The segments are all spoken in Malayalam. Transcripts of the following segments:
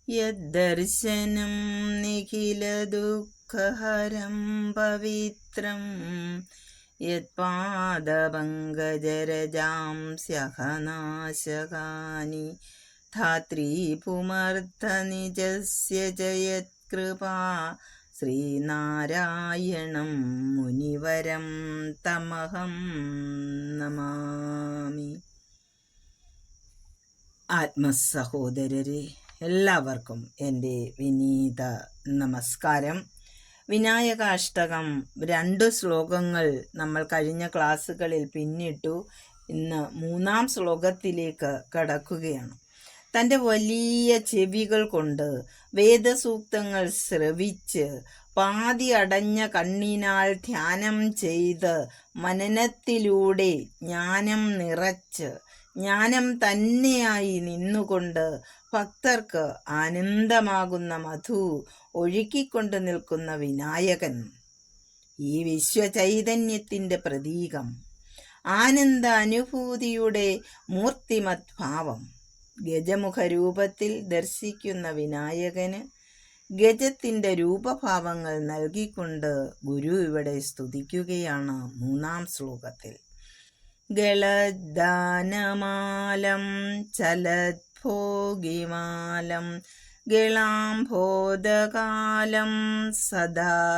യദ്ദർശനം നിഖിലദുഃഖഹരം പവിത്രം യത്പാദപങ്കജരജാം സ്യഹനാശകാനി ധാത്രീ പുമർത്ഥനിജസ്യ ച യത്കൃപാ ശ്രീനാരായണം മുനിവരം തമഹം നമാമി. ആത്മസഹോദരരെ, എല്ലാവർക്കും എൻ്റെ വിനീത നമസ്കാരം. വിനായകാഷ്ടകം 2 ശ്ലോകങ്ങൾ നമ്മൾ കഴിഞ്ഞ ക്ലാസ്സുകളിൽ പിന്നിട്ടു. ഇന്ന് 3-ാം ശ്ലോകത്തിലേക്ക് കടക്കുകയാണ്. തൻ്റെ വലിയ ചെവികൾ കൊണ്ട് വേദസൂക്തങ്ങൾ ശ്രവിച്ച് പാതി അടഞ്ഞ കണ്ണിനാൽ ധ്യാനം ചെയ്ത് മനനത്തിലൂടെ ജ്ഞാനം നിറച്ച് ജ്ഞാനം തന്നെയായി നിന്നുകൊണ്ട് ഭക്തർക്ക് ആനന്ദമാകുന്ന മധു ഒഴുക്കിക്കൊണ്ട് നിൽക്കുന്ന വിനായകൻ, ഈ വിശ്വചൈതന്യത്തിൻ്റെ പ്രതീകം, ആനന്ദ അനുഭൂതിയുടെ മൂർത്തിമത് ഭാവം, ഗജമുഖരൂപത്തിൽ ദർശിക്കുന്ന വിനായകന് ഗജത്തിൻ്റെ രൂപഭാവങ്ങൾ നൽകിക്കൊണ്ട് ഗുരു ഇവിടെ സ്തുതിക്കുകയാണ് 3-ാം ശ്ലോകത്തിൽ. ഗളദ്ദാനമാലം ചലദ്ഭോഗിമാലം ഗളാംഭോദകാലം സദാദാനശീലം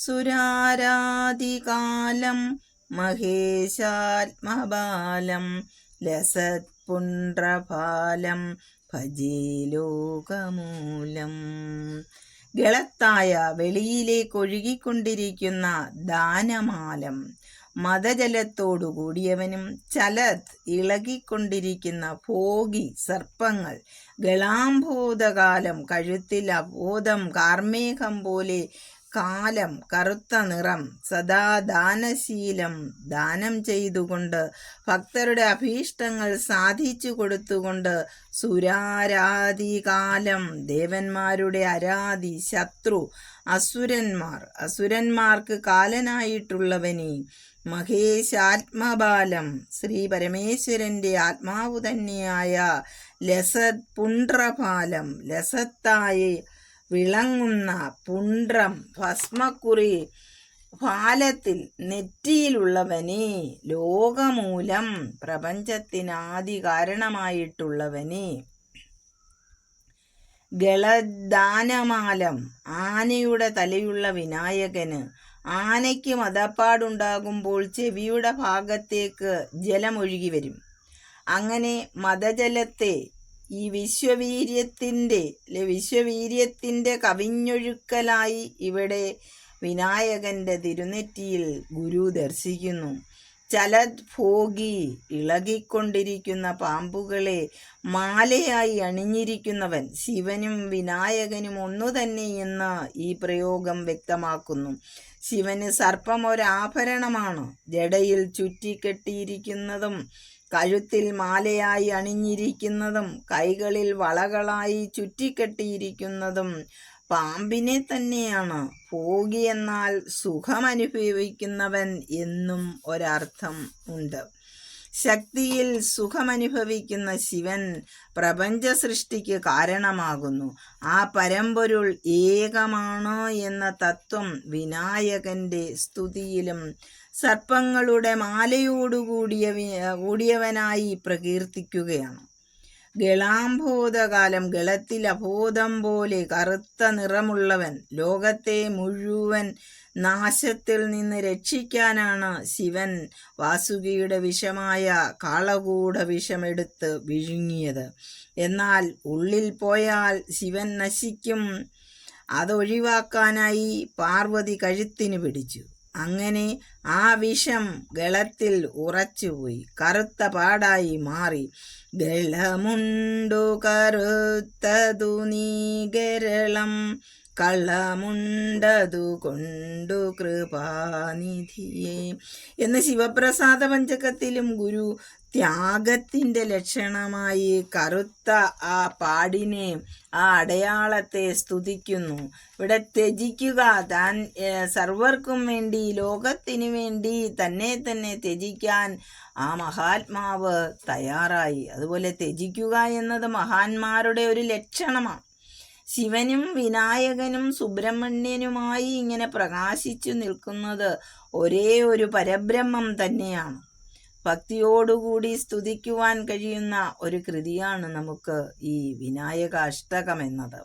സുരാരാദികാലം മഹേശാത്മബാലം ലസത്പുണ്ട്രഫാലം ഭജേ ലോകമൂലം. ഗളത്തായ വെളിയിലേക്കൊഴുകിക്കൊണ്ടിരിക്കുന്ന ദാനമാലം, മദജലത്തോടുകൂടിയവനും ചലത് ഇളകിക്കൊണ്ടിരിക്കുന്ന ഭോഗി സർപ്പങ്ങൾ, ഗളാംഭോദകാലം കഴുത്തിൽ അബോധം കാർമേഘം പോലെ കാലം കറുത്ത നിറം, സദാ ദാനശീലം ദാനം ചെയ്തുകൊണ്ട് ഭക്തരുടെ അഭീഷ്ടങ്ങൾ സാധിച്ചു കൊടുത്തുകൊണ്ട്, സുരാരാധികാലം ദേവന്മാരുടെ ആരാധി ശത്രു അസുരന്മാർക്ക് കാലനായിട്ടുള്ളവനെ, മഹേശാത്മബാലം ശ്രീ പരമേശ്വരന്റെ ആത്മാവു തന്നെയായ ലസത് പുണ്ട്രഫാലം ലസത്തായി വിളങ്ങുന്ന പുണ്ട്രം ഭസ്മക്കുറി ഫാലത്തിൽ നെറ്റിയിലുള്ളവനെ, ലോകമൂലം പ്രപഞ്ചത്തിനാദി കാരണമായിട്ടുള്ളവനെ. ഗളദ്ദാനമാലം ആനയുടെ തലയുള്ള വിനായകന്, ആനയ്ക്ക് മദപ്പാടുണ്ടാകുമ്പോൾ ചെവിയുടെ ഭാഗത്തേക്ക് ജലമൊഴുകി വരും. അങ്ങനെ മദജലത്തെ ഈ വിശ്വവീര്യത്തിൻ്റെ കവിഞ്ഞൊഴുക്കലായി ഇവിടെ വിനായകന്റെ തിരുനെറ്റിയിൽ ഗുരു ദർശിക്കുന്നു. ചലത് ഭോഗി ഇളകിക്കൊണ്ടിരിക്കുന്ന പാമ്പുകളെ മാലയായി അണിഞ്ഞിരിക്കുന്നവൻ ശിവനും വിനായകനും ഒന്നു തന്നെ എന്ന് ഈ പ്രയോഗം വ്യക്തമാക്കുന്നു. ശിവന് സർപ്പം ഒരാഭരണമാണ്. ജടയിൽ ചുറ്റിക്കെട്ടിയിരിക്കുന്നതും കഴുത്തിൽ മാലയായി അണിഞ്ഞിരിക്കുന്നതും കൈകളിൽ വളകളായി ചുറ്റിക്കെട്ടിയിരിക്കുന്നതും പാമ്പിനെ തന്നെയാണ്. ഭോഗി എന്നാൽ സുഖമനുഭവിക്കുന്നവൻ എന്നും ഒരർത്ഥം ഉണ്ട്. ശക്തിയിൽ സുഖമനുഭവിക്കുന്ന ശിവൻ പ്രപഞ്ച സൃഷ്ടിക്ക് കാരണമാകുന്നു. ആ പരമ്പൊരുൾ ഏകമാണ് എന്ന തത്വം വിനായകന്റെ സ്തുതിയിലും സർപ്പങ്ങളുടെ മാലയോടുകൂടിയവനായി പ്രകീർത്തിക്കുകയാണ്. ഗളാംഭോദകാലം ഗളത്തിൽ അബോധം പോലെ കറുത്ത നിറമുള്ളവൻ, ലോകത്തെ മുഴുവൻ നാശത്തിൽ നിന്ന് രക്ഷിക്കാനാണ് ശിവൻ വാസുകിയുടെ വിഷമായ കാളകൂട വിഷമെടുത്ത് വിഴുങ്ങിയത്. എന്നാൽ ഉള്ളിൽ പോയാൽ ശിവൻ നശിക്കും. അതൊഴിവാക്കാനായി പാർവതി കഴുത്തിന് പിടിച്ചു. അങ്ങനെ ആ വിഷം ഗളത്തിൽ ഉറച്ചുപോയി കറുത്ത പാടായി മാറി. ഗളമുണ്ടു കറുത്തതു നീ ഗരളം കളമുണ്ടതു കൊണ്ടു കൃപാനിധിയെ എന്ന് ശിവപ്രസാദ പഞ്ചകത്തിലും ഗുരു ത്യാഗത്തിൻ്റെ ലക്ഷണമായി കറുത്ത ആ പാടിനെ, ആ അടയാളത്തെ സ്തുതിക്കുന്നു. ഇവിടെ ത്യജിക്കുക, താൻ സർവർക്കും വേണ്ടി, ലോകത്തിനു വേണ്ടി തന്നെ ത്യജിക്കാൻ ആ മഹാത്മാവ് തയ്യാറായി. അതുപോലെ ത്യജിക്കുക എന്നത് മഹാന്മാരുടെ ഒരു ലക്ഷണമാണ്. ശിവനും വിനായകനും സുബ്രഹ്മണ്യനുമായി ഇങ്ങനെ പ്രകാശിച്ചു നിൽക്കുന്നത് ഒരേ ഒരു പരബ്രഹ്മം തന്നെയാണ്. ഭക്തിയോടുകൂടി സ്തുതിക്കുവാൻ കഴിയുന്ന ഒരു കൃതിയാണ് നമുക്ക് ഈ വിനായക അഷ്ടകം എന്നത്.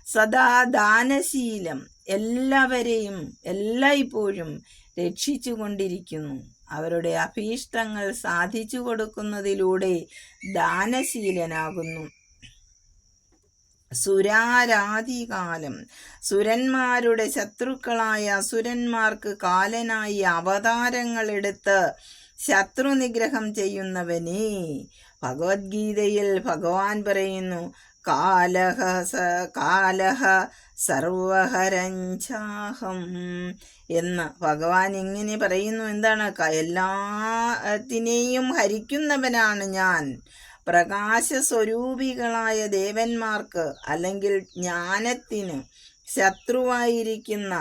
സദാ ദാനശീലം, എല്ലാവരെയും എല്ലായ്പ്പോഴും രക്ഷിച്ചു കൊണ്ടിരിക്കുന്നു. അവരുടെ അഭീഷ്ടങ്ങൾ സാധിച്ചു കൊടുക്കുന്നതിലൂടെ ദാനശീലനാകുന്നു. സുരാരാധികാലം, സുരന്മാരുടെ ശത്രുക്കളായ അസുരന്മാർക്ക് കാലനായി അവതാരങ്ങളെടുത്ത് ശത്രുനിഗ്രഹം ചെയ്യുന്നവനെ ഭഗവത്ഗീതയിൽ ഭഗവാൻ പറയുന്നു, കാലഹ സർവഹരഞ്ചാഹം എന്ന് ഭഗവാൻ ഇങ്ങനെ പറയുന്നു. എന്താണ്? എല്ലാത്തിനെയും ഹരിക്കുന്നവനാണ് ഞാൻ. പ്രകാശസ്വരൂപികളായ ദേവന്മാർക്ക് അല്ലെങ്കിൽ ജ്ഞാനത്തിന് ശത്രുവായിരിക്കുന്ന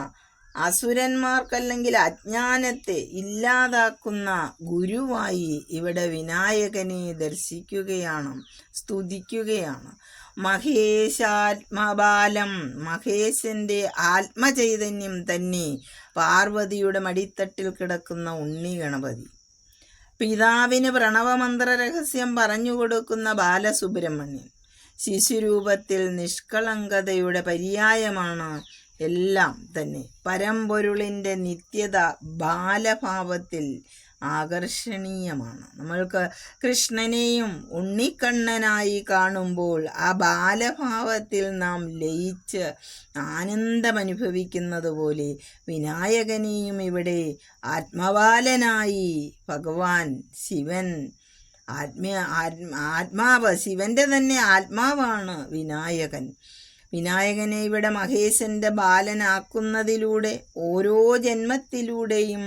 അസുരന്മാർക്കല്ലെങ്കിൽ അജ്ഞാനത്തെ ഇല്ലാതാക്കുന്ന ഗുരുവായി ഇവിടെ വിനായകനെ ദർശിക്കുകയാണ്, സ്തുതിക്കുകയാണ്. മഹേശാത്മബാലം, മഹേശന്റെ ആത്മചൈതന്യം തന്നെ പാർവതിയുടെ മടിത്തട്ടിൽ കിടക്കുന്ന ഉണ്ണി ഗണപതി. പിതാവിന് പ്രണവമന്ത്ര രഹസ്യം പറഞ്ഞുകൊടുക്കുന്ന ബാലസുബ്രഹ്മണ്യൻ. ശിശുരൂപത്തിൽ നിഷ്കളങ്കതയുടെ പര്യായമാണ് എല്ലാം തന്നെ. പരമ്പൊരുളിൻ്റെ നിത്യത ബാലഭാവത്തിൽ ആകർഷണീയമാണ്. നമ്മൾക്ക് കൃഷ്ണനെയും ഉണ്ണിക്കണ്ണനായി കാണുമ്പോൾ ആ ബാലഭാവത്തിൽ നാം ലയിച്ച് ആനന്ദമനുഭവിക്കുന്നത് പോലെ വിനായകനെയും ഇവിടെ ആത്മബാലനായി ഭഗവാൻ ശിവൻ, ആത്മാവ്, ശിവന്റെ തന്നെ ആത്മാവാണ് വിനായകൻ. വിനായകനെ ഇവിടെ മഹേശന്റെ ബാലനാക്കുന്നതിലൂടെ ഓരോ ജന്മത്തിലൂടെയും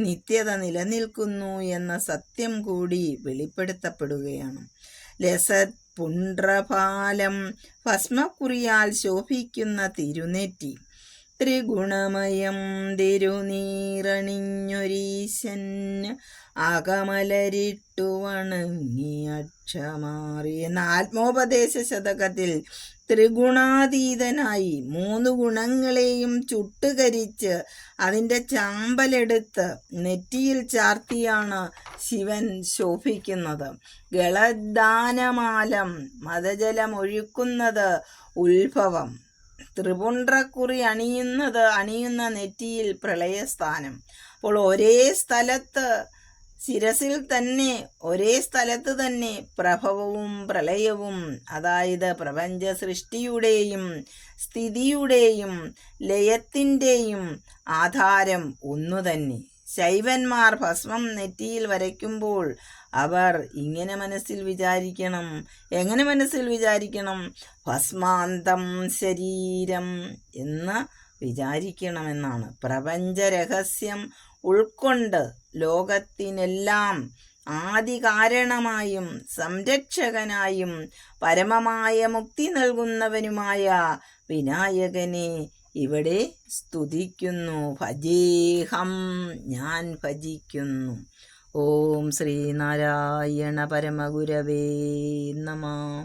നിത്യത നിലനിൽക്കുന്നു എന്ന സത്യം കൂടി വെളിപ്പെടുത്തപ്പെടുകയാണ്. ലസത് പുണ്ട്രപാലം, ഭസ്മക്കുറിയാൽ ശോഭിക്കുന്ന തിരുനെറ്റി, ത്രിഗുണമയം തിരുനീറണിഞ്ഞൊരീശൻ, അകമലരിട്ടു വണങ്ങി അക്ഷമാറി എന്ന ആത്മോപദേശ ശതകത്തിൽ ത്രിഗുണാതീതനായി 3 ഗുണങ്ങളെയും ചുട്ടുകരിച്ച് അതിൻ്റെ ചാമ്പലെടുത്ത് നെറ്റിയിൽ ചാർത്തിയാണ് ശിവൻ ശോഭിക്കുന്നത്. ഗളദാനമാലം, മദജലമൊഴുക്കുന്നത് ഉത്ഭവം. ത്രിപുണ്ട്രക്കുറി അണിയുന്ന നെറ്റിയിൽ പ്രളയസ്ഥാനം. അപ്പോൾ ഒരേ സ്ഥലത്ത്, ശിരസിൽ തന്നെ, ഒരേ സ്ഥലത്ത് തന്നെ പ്രഭവവും പ്രളയവും, അതായത് പ്രപഞ്ച സൃഷ്ടിയുടെയും സ്ഥിതിയുടെയും ലയത്തിൻ്റെയും ആധാരം ഒന്നു തന്നെ. ശൈവന്മാർ ഭസ്മം നെറ്റിയിൽ വരയ്ക്കുമ്പോൾ അവർ ഇങ്ങനെ മനസ്സിൽ വിചാരിക്കണം. എങ്ങനെ മനസ്സിൽ വിചാരിക്കണം? ഭസ്മാന്തം ശരീരം എന്ന് വിചാരിക്കണമെന്നാണ്. പ്രപഞ്ച രഹസ്യം ഉൾക്കൊണ്ട് ലോകത്തിനെല്ലാം ആദികാരണമായും സംരക്ഷകനായും പരമമായ മുക്തി നൽകുന്നവനുമായ വിനായകനെ ഇവിടെ സ്തുതിക്കുന്നു. ഭജേഹം, ഞാൻ ഭജിക്കുന്നു. ഓം ശ്രീനാരായണ പരമഗുരവേ നമഃ.